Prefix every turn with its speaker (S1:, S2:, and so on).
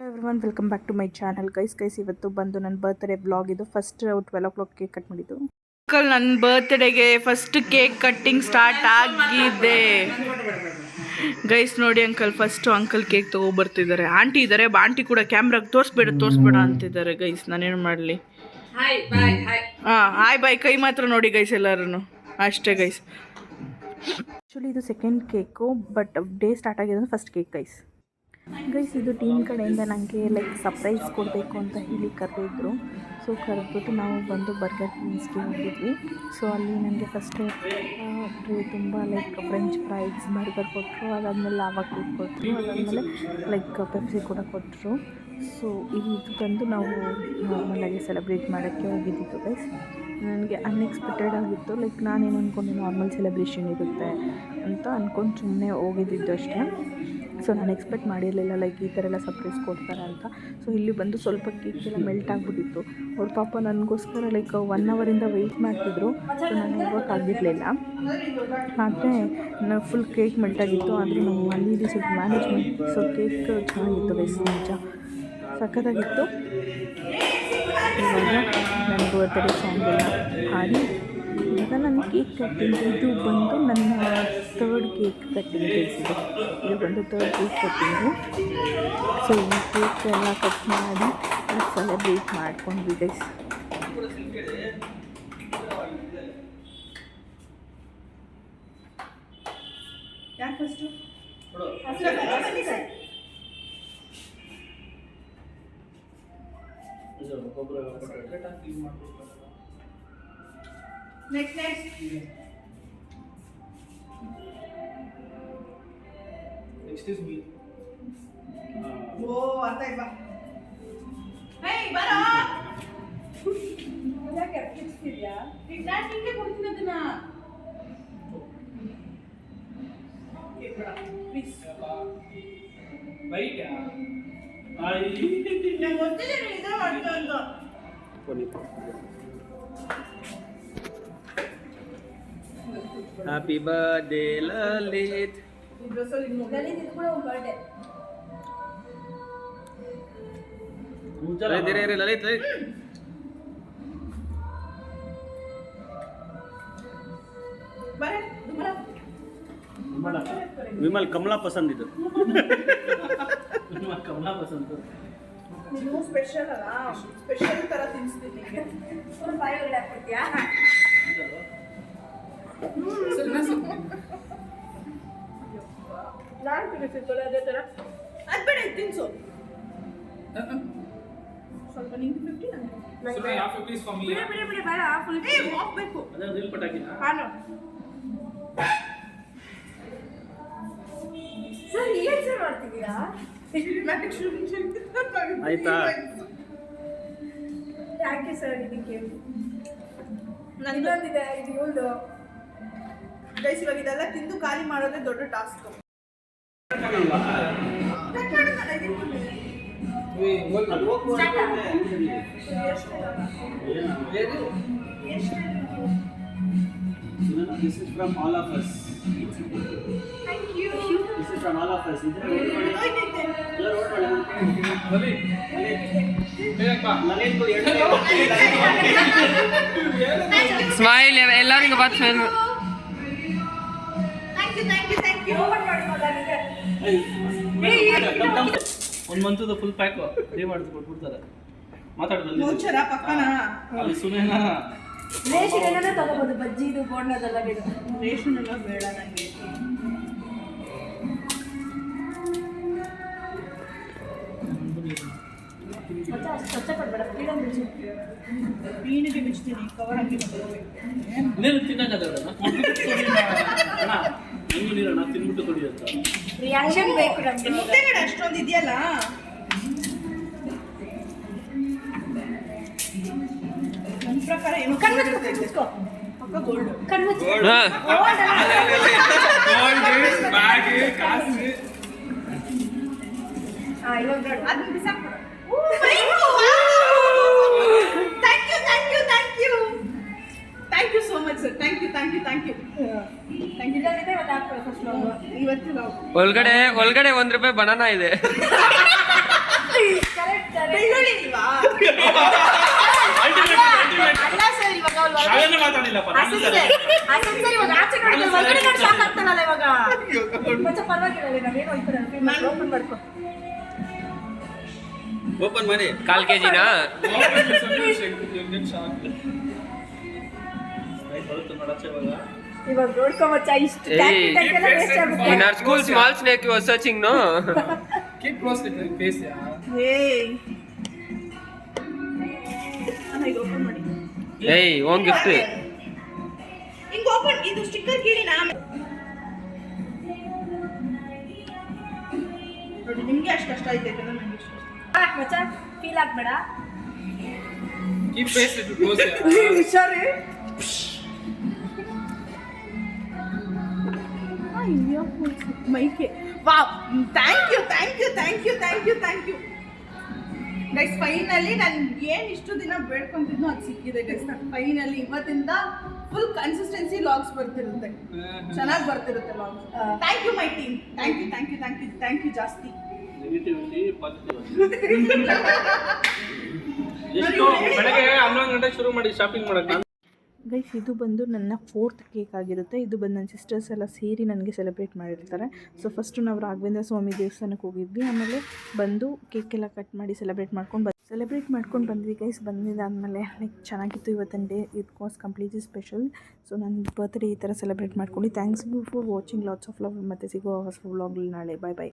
S1: Everyone welcome back to my channel guys ಇವತ್ತು ಬಂದು ನನ್ನ ಬರ್ತ್ಡೇ ಬ್ಲಾಗ್ ಇದು ಫಸ್ಟ್ 12 o'clock ಕೇಕ್ ಕಟ್ ಮಾಡಿದ್ದು ಅಂಕಲ್ ನನ್ನ ಬರ್ತ್ಡೇಗೆ ಫಸ್ಟ್ ಕೇಕ್ ಕಟ್ಟಿಂಗ್ ಸ್ಟಾರ್ಟ್ ಆಗಿದೆ ಗೈಸ್ ನೋಡಿ ಅಂಕಲ್ ಫಸ್ಟ್ ಅಂಕಲ್ ಕೇಕ್ ತಗೊಬರ್ತಿದ್ದಾರೆ ಆಂಟಿ ಇದ್ದಾರೆ ಆಂಟಿ ಕೂಡ ಕ್ಯಾಮ್ರಾಗೆ ತೋರಿಸ್ಬೇಡ ಅಂತಿದ್ದಾರೆ ಗೈಸ್ ನಾನೇನು ಮಾಡಲಿ ಹಾಯ್ ಬಾಯ್ ಕೈ ಮಾತ್ರ ನೋಡಿ ಗೈಸ್ ಎಲ್ಲರೂ ಅಷ್ಟೇ ಗೈಸ್ ಆ್ಯಕ್ಚುಲಿ ಇದು second cake but day start ಆಗಿದೆ ಫಸ್ಟ್ ಕೇಕ್ ಗೈಸ್ ಇದು ಟೀಮ್ ಕಡೆಯಿಂದ ನನಗೆ ಲೈಕ್ ಸರ್ಪ್ರೈಸ್ ಕೊಡಬೇಕು ಅಂತ ಹೇಳಿ ಕರೆದಿದ್ರು ಸೊ ಕರೆದ್ಬಿಟ್ಟು ನಾವು ಬಂದು ಬರ್ಗರ್ ಕಿಂಗ್ಸ್ಗೆ ಹೋಗಿದ್ವಿ ಸೊ ಅಲ್ಲಿ ನನಗೆ ಫಸ್ಟ್ ಟ್ರೇ ತುಂಬ ಲೈಕ್ ಫ್ರೆಂಚ್ ಫ್ರೈಸ್ ಬರ್ಗರ್ ಕೊಟ್ಟರು ಅದಾದಮೇಲೆ ಲಾವಾ ಕೇಕ್ ಕೊಟ್ಟರು ಅದಾದಮೇಲೆ ಲೈಕ್ ಪೆಪ್ಸಿ ಕೂಡ ಕೊಟ್ಟರು ಸೊ ಇದು ಬಂದು ನಾವು ನಾರ್ಮಲಾಗಿ ಸೆಲೆಬ್ರೇಟ್ ಮಾಡೋಕ್ಕೆ ಹೋಗಿದ್ದಿದ್ದು ಗೈಸ್ ನನಗೆ ಅನ್ಎಕ್ಸ್ಪೆಕ್ಟೆಡ್ ಆಗಿತ್ತು ಲೈಕ್ ನಾನೇನು ಅಂದ್ಕೊಂಡು ನಾರ್ಮಲ್ ಸೆಲೆಬ್ರೇಷನ್ ಇರುತ್ತೆ ಅಂತ ಅಂದ್ಕೊಂಡು ಸುಮ್ಮನೆ ಹೋಗಿದ್ದಿದ್ದು ಅಷ್ಟೇ ಸೊ ನಾನು ಎಕ್ಸ್ಪೆಕ್ಟ್ ಮಾಡಿರಲಿಲ್ಲ ಲೈಕ್ ಈ ಥರ ಎಲ್ಲ ಸರ್ಪ್ರೈಸ್ ಕೊಡ್ತಾರೆ ಅಂತ ಸೊ ಇಲ್ಲಿ ಬಂದು ಸ್ವಲ್ಪ ಕೇಕೆಲ್ಲ ಮೆಲ್ಟ್ ಆಗಿಬಿಟ್ಟಿತ್ತು ಅವ್ರ ಪಾಪ ನನಗೋಸ್ಕರ ಲೈಕ್ 1 ಅವರಿಂದ ವೆಯ್ಟ್ ಮಾಡ್ತಿದ್ರು ಸೊ ನಾನು ಹೋಗೋಕ್ಕಾಗಿರಲಿಲ್ಲ ಆದರೆ ನಾನು ಫುಲ್ ಕೇಕ್ ಮೆಲ್ಟ್ ಆಗಿತ್ತು ಆದರೆ ನಾವು ಅಲ್ಲಿ ಸ್ವಲ್ಪ ಮ್ಯಾನೇಜ್ಮೆಂಟ್ ಸೊ ಕೇಕ್ ಚೆನ್ನಾಗಿತ್ತು ಗೈಸ್ ನಿಜ ಸಖತ್ತಾಗಿತ್ತು ಇವಾಗ ನನ್ನ ಬರ್ತ್ಡೇ ಸಾಂಗ್ ಎಲ್ಲ ಹಾಡಿ ಇವಾಗ ನನ್ನ ಕೇಕ್ ಕಟ್ಟಿಂಗ್ ಇದು ಬಂದು ನನ್ನ ಥರ್ಡ್ ಕೇಕ್ ಕಟ್ಟಿಂಗ್ ಕೇಸಿದೆ ಇದು ಬಂದು ಥರ್ಡ್ ಕೇಕ್ ಕಟ್ಟಿಂಗು ಸೊ ಈ ಕೇಕ್ ಎಲ್ಲ ಕಟ್ ಮಾಡಿ ಸೆಲೆಬ್ರೇಟ್ ಮಾಡ್ಕೊಂಡ್ವಿ guys
S2: Next. Next is me. Oh, आता है बा. Hey, बरा. मुझे क्या फिक्स किया? कितना ठीक है कुछ नहीं देना. ये बड़ा. Please. भाई क्या? आई. मैं बोलते हैं इधर आते हैं तो. कोनी. Happy birthday Lalit. Lalit ಇದು ಕೂಡ ಒಂದು ಬರ್ತ್ಡೇ. ಕೂಚಲ ಲಲಿತ್ ಬರೆ ವಿಮಲ್ ಕಮಲಾ ಪಸಂದ್ ಇದು ವಿಮಲ್ ಕಮಲಾ ಪಸಂದ್ ನೀನು ಸ್ಪೆಷಲ್ ಅಲ್ಲ ಸ್ಪೆಷಲ್ ತರ ತಿನ್ಸ್ತೀನಿ ನಿಮಗೆ ಫುಲ್ ಬಾಯಿ ಒಳಗೆ ಹಾಕ್ಬಿಡ್ತೀಯಾ ನಾನು ತಿನ್ನಿಸಿತ್ತು ಅದೇ ಥರ ಅದು ಬೇಡ ತಿನ್ಸು ಸ್ವಲ್ಪ ನಿಂಗೆ 50 ನನಗೆ ಹಾಫ್ 50 ಇಸ್ ಫಾರ್ ಮೀ ಬಿಡಿ ಬೇಡ ಫುಲ್ ಹಾಫ್ ಬೇಕು ಅದೇ ದಿಲ್ ಪಟಾಕಿನ ಹಾನು ಸರ್ ಏನು ಸರ್ ಮಾಡ್ತಿದ್ದೀರಾ ಆಯ್ತಾ ಯಾಕೆ ಸರ್ ಇದಕ್ಕೆ ನಂದೊಂದಿದೆ ಇದು ಇವಳ್ದು ಗೈಸ್ ಇವಾಗ ಇದೆಲ್ಲ ತಿಂದು ಖಾಲಿ ಮಾಡೋದೇ ದೊಡ್ಡ task
S3: This is from all of us.
S2: Thank you.
S3: This is from all of us.
S4: Smile, ಎಲ್ಲರಿಗೂ ಬಾತ್ ಸ್ಮೈಲ್.
S2: Thank you.
S3: ಒಂದು ಮಂತದ ಫುಲ್ ಪ್ಯಾಕ್ ರೇ ಮಾಡಿಸಿ ಕೊಟ್ಬಿಡ್ತಾರೆ ಮಾತಾಡೋದು
S2: ಮೋಚರ ಪಕ್ಕನ
S3: ಅಲ್ಲಿ ಸುನೇನಾ
S5: ರೇಷನ್ ಎಲ್ಲ ತಗೋಬಹುದು ಬಜ್ಜಿ ಇದು ಬೋಂಡದೆಲ್ಲ ಬೇಡ
S2: ರೇಷನ್ ಎಲ್ಲ ಬೇಡ ನನಗೆ
S5: ಮತ್ತೆ ಅಷ್ಟು ಸ್ವಚ್ಛ ಕೊಡ್ಬೇಡ ಫ್ರೀಡಮ್ ಬಿಚ್ಚು
S2: ಮೀನಿಗೆ ಬಿಚ್ತೀನಿ ಕವರ್ ಹಾಕಿ
S3: ನೀನು ತಿನ್ನಕ್ಕಾಗಲ್ಲ ಅಣ್ಣ ನಂಗೂ ನೀರಣ್ಣ ತಿನ್ಬಿಟ್ಟು ಕೊಡಿ ಅಂತ
S5: ರಿಯಾಕ್ಷನ್ ಬೇಕು ನಮಗೆ
S2: ಮುದ್ದೆಗಡೆ ಅಷ್ಟೊಂದು ಇದೆಯಲ್ಲ ನನ್ನ ಪ್ರಕಾರ ಏನು
S5: ಕಣ್ಮುಚ್ಕೋ
S2: ಪಕ್ಕ ಗೋಲ್ಡ್
S5: ಕಣ್ಮುಚ್ಚು ಇವಾಗ
S2: ಅದನ್ನ ಬಿಸಾಕ್ಬಿಡು thank you so much sir thank you
S5: ಇವತ್ತು ನಾವು
S4: ಒಳಗಡೆ ₹1 ಬನಾನಾ ಇದೆ
S5: ಸರಿ ಇವಾಗ ಆಚೆ ನೋಡಿ ಒಳಗಡೆ ನೋಡಿ ಶಾಕ್ ಆಗ್ತಾನಲ್ಲ ಇವಾಗ ಮಚ್ಚ ಪರವಾಗಿಲ್ಲ ನಾವೇನು ಹೋಯ್ತಾರೆ ಓಪನ್ ಮಾಡ್ಕೊ
S6: ಓಪನ್ ಮಾಡಿ.
S4: 1/4 kg-ನಾ?
S3: ಬರುತ್ತೆ ನೋಡಚ್ಚ ಇವಾಗ.
S5: ಇವಾಗ ನೋಡ್ಕೊ ಮಚ್ಚ ಇಷ್ಟು ವೇಸ್ಟ್ ಆಗುತ್ತೆ
S4: In our school, small snake you were searching, no?
S3: Keep close with the face, yeah.
S2: ಏಯ್ ಅಣ್ಣ ಈಗ ಓಪನ್ ಮಾಡಿ
S4: Hey, own gift.
S2: ಹಿಂಗ್ ಓಪನ್ ಇದು ಸ್ಟಿಕ್ಕರ್ ಕೀಳಿ ನೋಡಿ ನಿಮ್ಗೆ ಅಷ್ಟು ಕಷ್ಟ ಆಯ್ತೈತೆ ನನಗೆ ಇಷ್ಟು
S5: ಮಚ್ಚ ಫೀಲ್ ಆಗ್ಬೇಡ
S3: Keep face little close, yeah.
S2: ಹುಷಾರಿ ಅಯ್ಯೋ ಮೈಕೆ wow thank you guys finally ನಾನು ಏನು ಇಷ್ಟು ದಿನ ಬೇಡ್ಕೊಂತಿದ್ನೋ ಅದು ಸಿಕ್ಕಿದೆ ಗೈಸ್ ನಾನು ಫೈನಲಿ ಇವತ್ತಿಂದ ಫುಲ್ ಕನ್ಸಿಸ್ಟೆನ್ಸಿ ಲಾಗ್ಸ್ ಬರ್ತಿರುತ್ತೆ ಚೆನ್ನಾಗಿ ಬರ್ತಿರುತ್ತೆ logs thank you my team thank you ಜಾಸ್ತಿ
S3: Negativity, positivity. ಎಷ್ಟು ಬೆಳಗ್ಗೆ 11 ಗಂಟೆಗೆ ಶುರು ಮಾಡಿ ಶಾಪಿಂಗ್ ಮಾಡಕ್ಕೆ.
S1: ಗೈಸ್ ಇದು ಬಂದು ನನ್ನ 4th ಕೇಕ್ ಆಗಿರುತ್ತೆ. ಇದು ಬಂದು ನನ್ನ ಸಿಸ್ಟರ್ಸ್ ಎಲ್ಲ ಸೇರಿ ನನಗೆ ಸೆಲೆಬ್ರೇಟ್ ಮಾಡಿರ್ತಾರೆ. ಸೊ ಫಸ್ಟು ನಾವು ರಾಘವೇಂದ್ರ ಸ್ವಾಮಿ ದೇವಸ್ಥಾನಕ್ಕೆ ಹೋಗಿದ್ವಿ, ಆಮೇಲೆ ಬಂದು ಕೇಕ್ ಎಲ್ಲ ಕಟ್ ಮಾಡಿ ಸೆಲೆಬ್ರೇಟ್ ಮಾಡ್ಕೊಂಡು ಬಂದ್ವಿ ಗೈಸ್. ಬಂದಿದ್ದಾದಮೇಲೆ ಲೈಕ್ ಚೆನ್ನಾಗಿತ್ತು ಇವತ್ತಿನ day. It was completely special. So ನನ್ನ ಬರ್ತ್ಡೇ ಈ ಥರ ಸೆಲೆಬ್ರೇಟ್ ಮಾಡ್ಕೊಂಡು thanks you for watching lots of love. ಮತ್ತೆ ಸಿಗೋ ಹೊಸ ವ್ಲಾಗ್ಲಿ ನಾಳೆ. ಬಾಯ್ ಬಾಯ್.